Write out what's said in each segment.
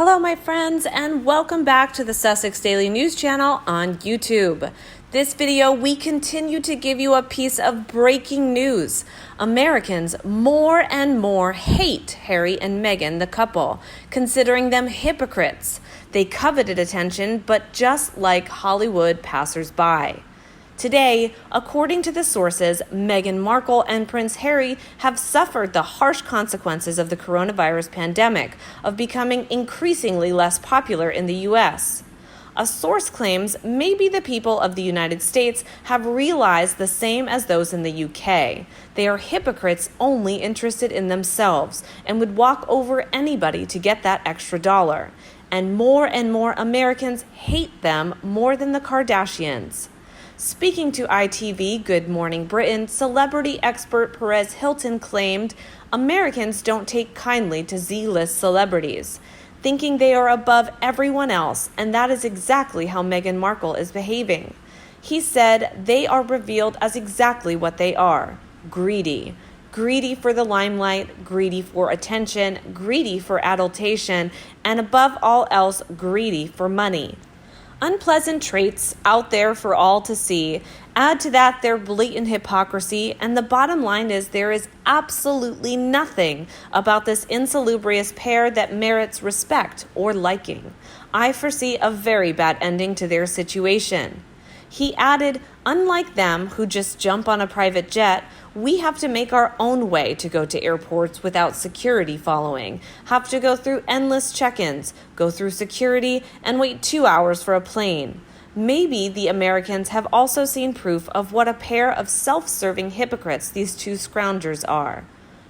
Hello, my friends, and welcome back to the Sussex Daily News Channel on YouTube. This video, we continue to give you a piece of breaking news. Americans more and more hate Harry and Meghan, the couple, considering them hypocrites. They coveted attention, but just like Hollywood passers-by. Today, according to the sources, Meghan Markle and Prince Harry have suffered the harsh consequences of the coronavirus pandemic, of becoming increasingly less popular in the U.S. A source claims maybe the people of the United States have realized the same as those in the UK. They are hypocrites only interested in themselves and would walk over anybody to get that extra dollar. And more Americans hate them more than the Kardashians. Speaking to ITV Good Morning Britain, celebrity expert Perez Hilton claimed Americans don't take kindly to Z-list celebrities, thinking they are above everyone else, and that is exactly how Meghan Markle is behaving. He said they are revealed as exactly what they are: greedy. Greedy for the limelight, greedy for attention, greedy for adulation, and above all else, greedy for money. Unpleasant traits out there for all to see. Add to that their blatant hypocrisy, and the bottom line is there is absolutely nothing about this insalubrious pair that merits respect or liking. I foresee a very bad ending to their situation. He added, unlike them who just jump on a private jet, we have to make our own way to go to airports without security following, have to go through endless check-ins, go through security, and wait 2 hours for a plane. Maybe the Americans have also seen proof of what a pair of self-serving hypocrites these two scroungers are.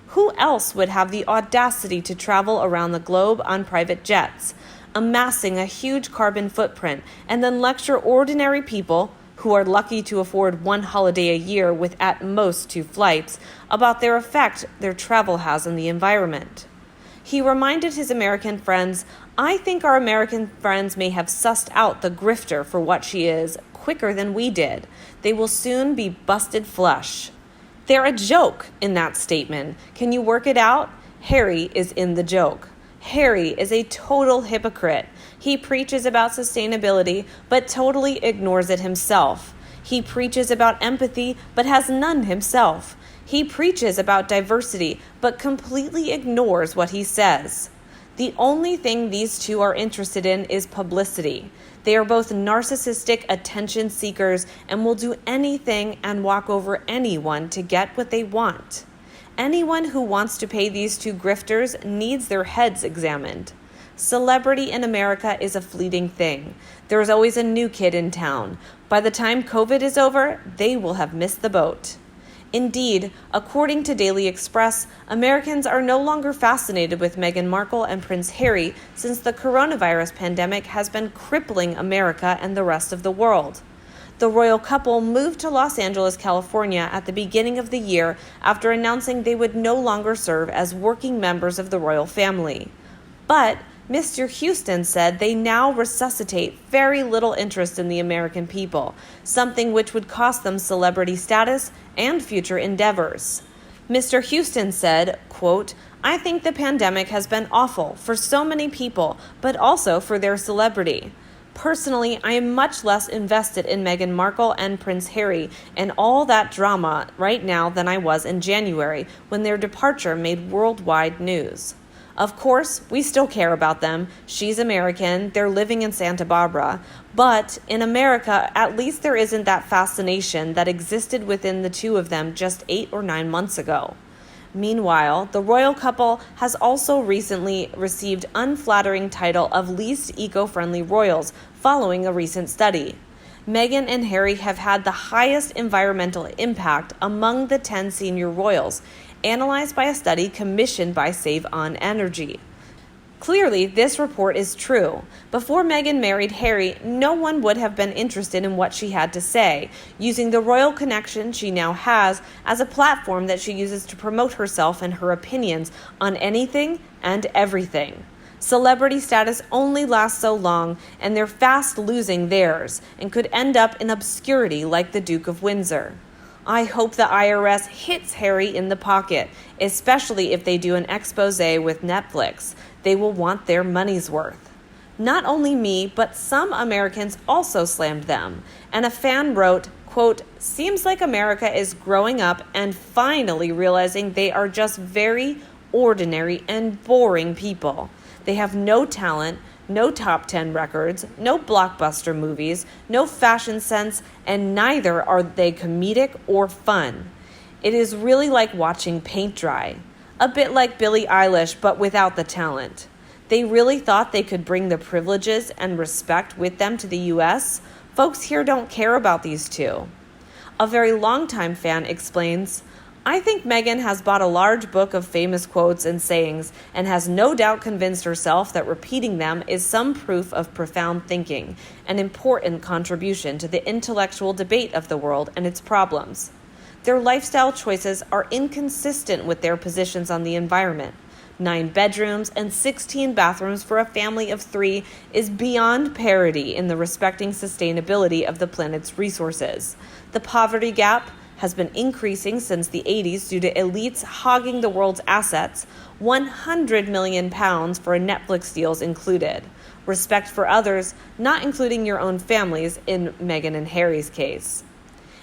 Who else would have the audacity to travel around the globe on private jets, amassing a huge carbon footprint, and then lecture ordinary people who are lucky to afford one holiday a year with at most 2 flights, about their effect their travel has on the environment? He reminded his American friends, I think our American friends may have sussed out the grifter for what she is quicker than we did. They will soon be busted flush. They're a joke in that statement. Can you work it out? Harry is in the joke. Harry is a total hypocrite. He preaches about sustainability, but totally ignores it himself. He preaches about empathy, but has none himself. He preaches about diversity, but completely ignores what he says. The only thing these two are interested in is publicity. They are both narcissistic attention seekers and will do anything and walk over anyone to get what they want. Anyone who wants to pay these two grifters needs their heads examined. Celebrity in America is a fleeting thing. There is always a new kid in town. By the time COVID is over, they will have missed the boat. Indeed, according to Daily Express, Americans are no longer fascinated with Meghan Markle and Prince Harry since the coronavirus pandemic has been crippling America and the rest of the world. The royal couple moved to Los Angeles, California at the beginning of the year after announcing they would no longer serve as working members of the royal family. But Mr. Houston said they now resuscitate very little interest in the American people, something which would cost them celebrity status and future endeavors. Mr. Houston said, quote, I think the pandemic has been awful for so many people, but also for their celebrity. Personally, I am much less invested in Meghan Markle and Prince Harry and all that drama right now than I was in January when their departure made worldwide news. Of course, we still care about them. She's American, they're living in Santa Barbara. But in America, at least there isn't that fascination that existed within the two of them just 8 or 9 months ago. Meanwhile, the royal couple has also recently received unflattering title of least eco-friendly royals following a recent study. Meghan and Harry have had the highest environmental impact among the 10 senior royals, analyzed by a study commissioned by Save On Energy. Clearly, this report is true. Before Meghan married Harry, no one would have been interested in what she had to say, using the royal connection she now has as a platform that she uses to promote herself and her opinions on anything and everything. Celebrity status only lasts so long, and they're fast losing theirs and could end up in obscurity like the Duke of Windsor. I hope the IRS hits Harry in the pocket, especially if they do an expose with Netflix. They will want their money's worth. Not only me, but some Americans also slammed them. And a fan wrote, quote, "Seems like America is growing up and finally realizing they are just very ordinary and boring people. They have no talent, no top 10 records, no blockbuster movies, no fashion sense, and neither are they comedic or fun. It is really like watching paint dry. A bit like Billie Eilish, but without the talent. They really thought they could bring the privileges and respect with them to the U.S.? Folks here don't care about these two." A very longtime fan explains, "I think Meghan has bought a large book of famous quotes and sayings and has no doubt convinced herself that repeating them is some proof of profound thinking, an important contribution to the intellectual debate of the world and its problems. Their lifestyle choices are inconsistent with their positions on the environment. 9 bedrooms and 16 bathrooms for a family of 3 is beyond parity in the respecting sustainability of the planet's resources. The poverty gap has been increasing since the 80s due to elites hogging the world's assets, £100 million for a Netflix deals included. Respect for others, not including your own families in Meghan and Harry's case.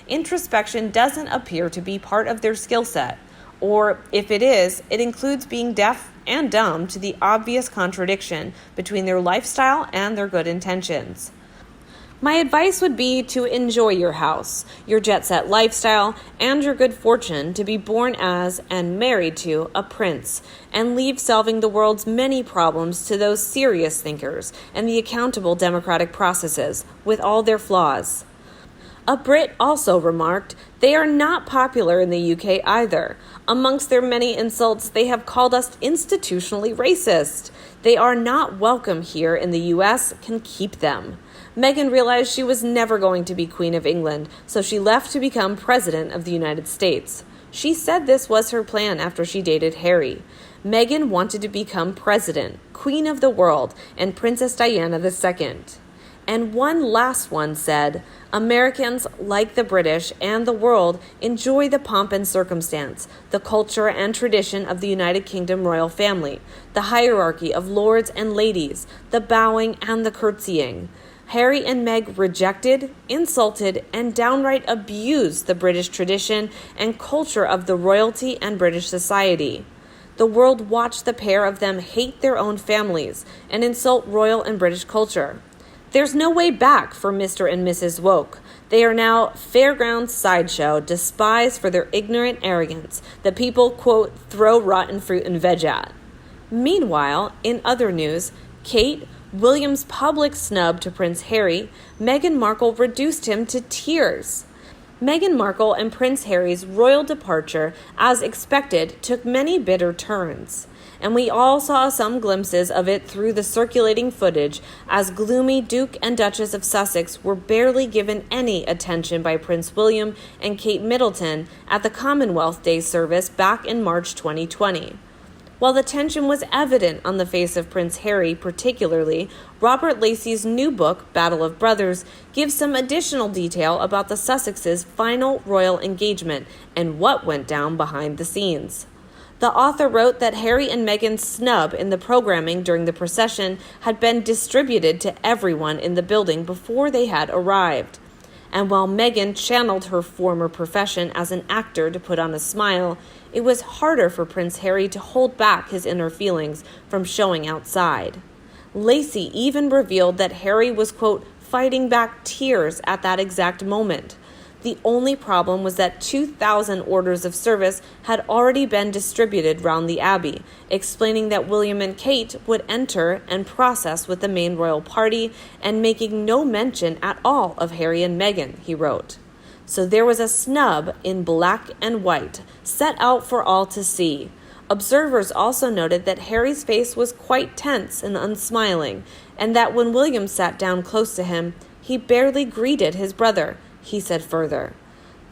Introspection doesn't appear to be part of their skill set. Or, if it is, it includes being deaf and dumb to the obvious contradiction between their lifestyle and their good intentions. My advice would be to enjoy your house, your jet-set lifestyle, and your good fortune to be born as and married to a prince, and leave solving the world's many problems to those serious thinkers and the accountable democratic processes, with all their flaws." A Brit also remarked, "They are not popular in the UK either. Amongst their many insults, they have called us institutionally racist. They are not welcome here in the US, can keep them." Meghan realized she was never going to be Queen of England, so she left to become President of the United States. She said this was her plan after she dated Harry. Meghan wanted to become President, Queen of the world, and Princess Diana II. And one last one said, "Americans, like the British and the world, enjoy the pomp and circumstance, the culture and tradition of the United Kingdom royal family, the hierarchy of lords and ladies, the bowing and the curtsying." Harry and Meg rejected, insulted, and downright abused the British tradition and culture of the royalty and British society. The world watched the pair of them hate their own families and insult royal and British culture. There's no way back for Mr. and Mrs. Woke. They are now fairground sideshow, despised for their ignorant arrogance that people, quote, throw rotten fruit and veg at. Meanwhile, in other news, Kate, William's public snub to Prince Harry, Meghan Markle reduced him to tears. Meghan Markle and Prince Harry's royal departure, as expected, took many bitter turns. And we all saw some glimpses of it through the circulating footage, as gloomy Duke and Duchess of Sussex were barely given any attention by Prince William and Kate Middleton at the Commonwealth Day service back in March 2020. While the tension was evident on the face of Prince Harry particularly, Robert Lacey's new book, Battle of Brothers, gives some additional detail about the Sussexes' final royal engagement and what went down behind the scenes. The author wrote that Harry and Meghan's snub in the programming during the procession had been distributed to everyone in the building before they had arrived. And while Meghan channeled her former profession as an actor to put on a smile, it was harder for Prince Harry to hold back his inner feelings from showing outside. Lacey even revealed that Harry was, quote, fighting back tears at that exact moment. The only problem was that 2,000 orders of service had already been distributed round the Abbey, explaining that William and Kate would enter and process with the main royal party and making no mention at all of Harry and Meghan, he wrote. So there was a snub in black and white, set out for all to see. Observers also noted that Harry's face was quite tense and unsmiling, and that when William sat down close to him, he barely greeted his brother, he said further.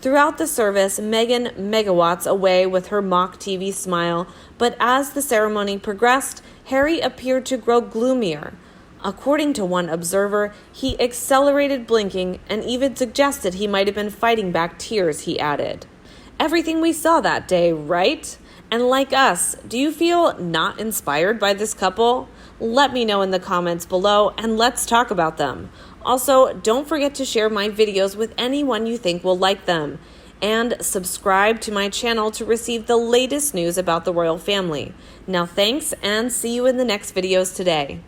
Throughout the service, Meghan megawatts away with her mock TV smile, but as the ceremony progressed, Harry appeared to grow gloomier. According to one observer, he accelerated blinking and even suggested he might have been fighting back tears, he added. Everything we saw that day, right? And like us, do you feel not inspired by this couple? Let me know in the comments below and let's talk about them. Also, don't forget to share my videos with anyone you think will like them. And subscribe to my channel to receive the latest news about the royal family. Now thanks and see you in the next videos today.